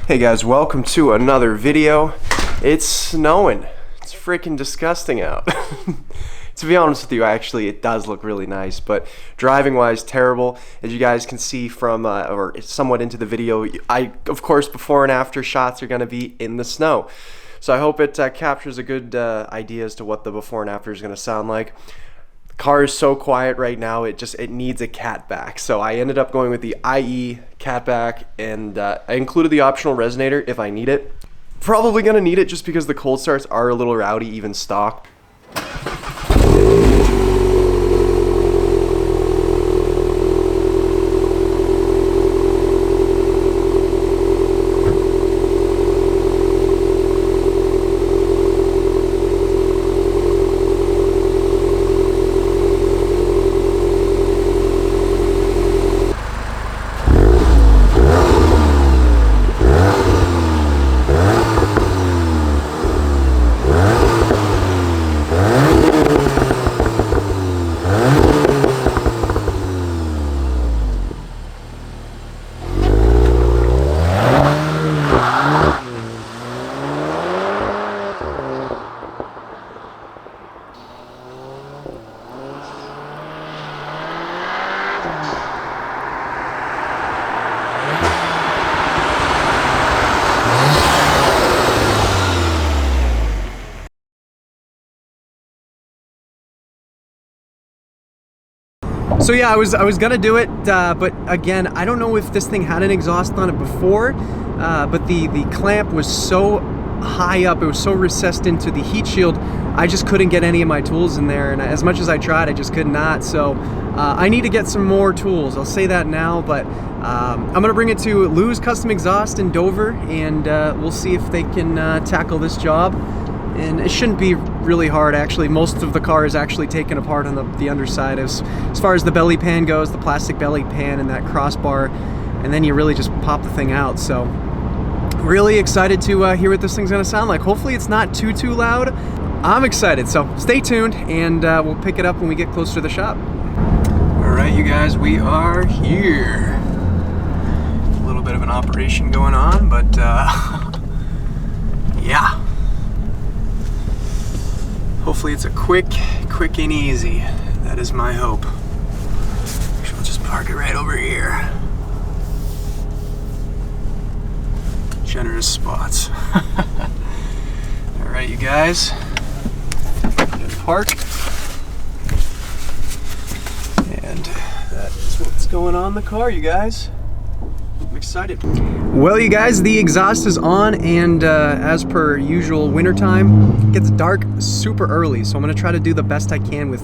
Hey guys, welcome to another video. It's snowing. It's freaking disgusting out. To be honest with you, actually it does look really nice, but driving wise terrible. As you guys can see from or somewhat into the video, of course before and after shots are going to be in the snow. So I hope it captures a good idea as to what the before and after is going to sound like. The car is so quiet right now, it needs a Catback. So I ended up going with the IE Catback, and I included the optional resonator if I need it. Probably gonna need it just because the cold starts are a little rowdy, even stock. So yeah, I was gonna do it, but again, I don't know if this thing had an exhaust on it before, but the clamp was so high up, it was so recessed into the heat shield, I just couldn't get any of my tools in there, and as much as I tried, I just could not. So I need to get some more tools, I'll say that now, but I'm gonna bring it to Lou's Custom Exhaust in Dover, and we'll see if they can tackle this job. And it shouldn't be really hard, actually. Most of the car is actually taken apart on the underside as far as the belly pan goes, the plastic belly pan and that crossbar, and then you really just pop the thing out. So really excited to hear what this thing's gonna sound like. Hopefully it's not too loud. I'm excited, so stay tuned, and we'll pick it up when we get closer to the shop. All right, you guys, we are here. A little bit of an operation going on, but yeah. Hopefully it's a quick and easy. That is my hope. We'll just park it right over here. Generous spots. All right, you guys. Park. And that is what's going on in the car, you guys. I'm excited. Well, you guys, the exhaust is on, and as per usual, wintertime, it gets dark super early, so I'm gonna try to do the best I can with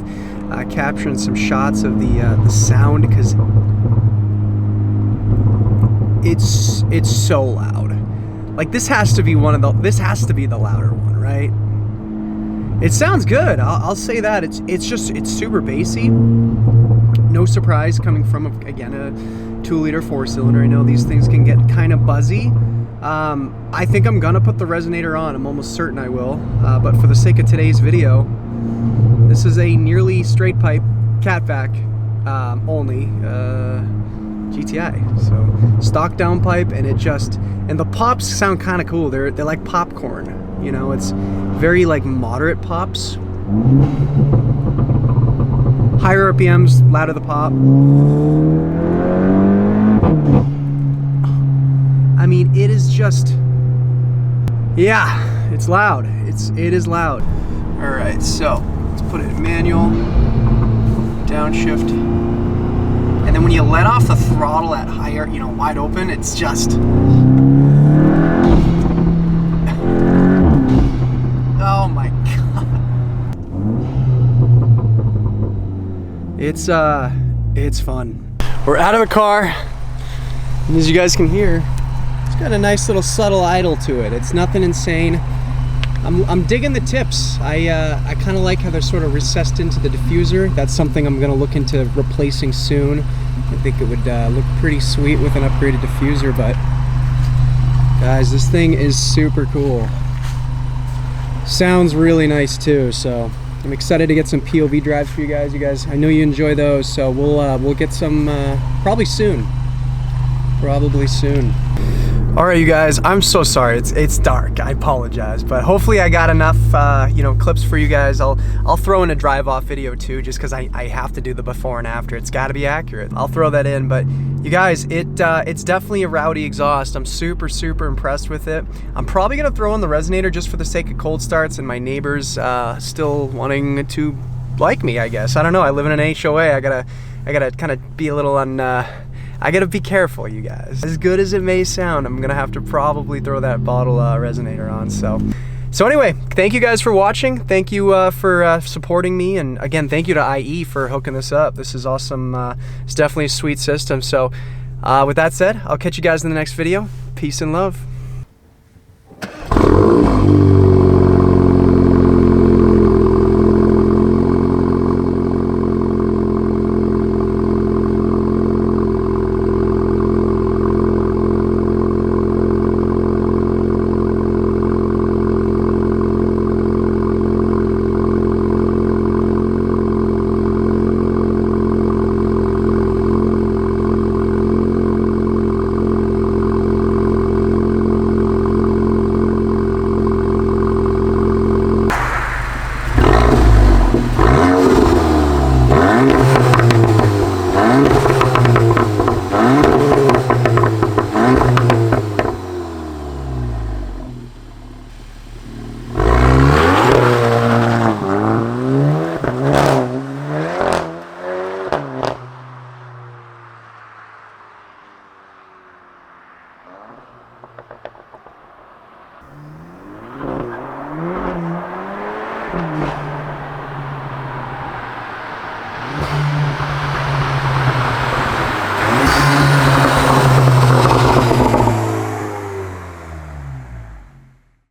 capturing some shots of the sound, because it's so loud. Like, this has to be the louder one, right? It sounds good. I'll say that. It's super bassy. No surprise coming from again a 2-liter 4-cylinder. I know these things can get kind of buzzy. I think I'm gonna put the resonator on. I'm almost certain I will. But for the sake of today's video, this is a nearly straight pipe Catback only GTI. So stock downpipe, and the pops sound kind of cool. They're like popcorn. You know, it's very like moderate pops. Higher RPMs, louder the pop. I mean, it is just, yeah, it's loud. It is loud. All right, so let's put it in manual, downshift, and then when you let off the throttle at higher, wide open, it's just, oh my God. It's fun. We're out of the car, and as you guys can hear, it's got a nice little subtle idle to it. It's nothing insane. I'm digging the tips. I kind of like how they're sort of recessed into the diffuser. That's something I'm gonna look into replacing soon. I think it would look pretty sweet with an upgraded diffuser, but guys, this thing is super cool. Sounds really nice too, so I'm excited to get some POV drives for you guys. I know you enjoy those, so we'll get some probably soon. All right, you guys, I'm so sorry. It's dark. I apologize, but hopefully I got enough, you know, clips for you guys. I'll throw in a drive-off video too, just because I have to do the before and after. It's got to be accurate. I'll throw that in, but you guys, it's definitely a rowdy exhaust. I'm super impressed with it. I'm probably gonna throw in the resonator just for the sake of cold starts and my neighbors still wanting to like me, I guess. I don't know. I live in an HOA. I gotta kind of be a little I gotta be careful, you guys. As good as it may sound, I'm gonna have to probably throw that bottle resonator on. So anyway, thank you guys for watching. Thank you for supporting me, and again, thank you to IE for hooking this up. This is awesome. It's definitely a sweet system. So with that said, I'll catch you guys in the next video. Peace and love.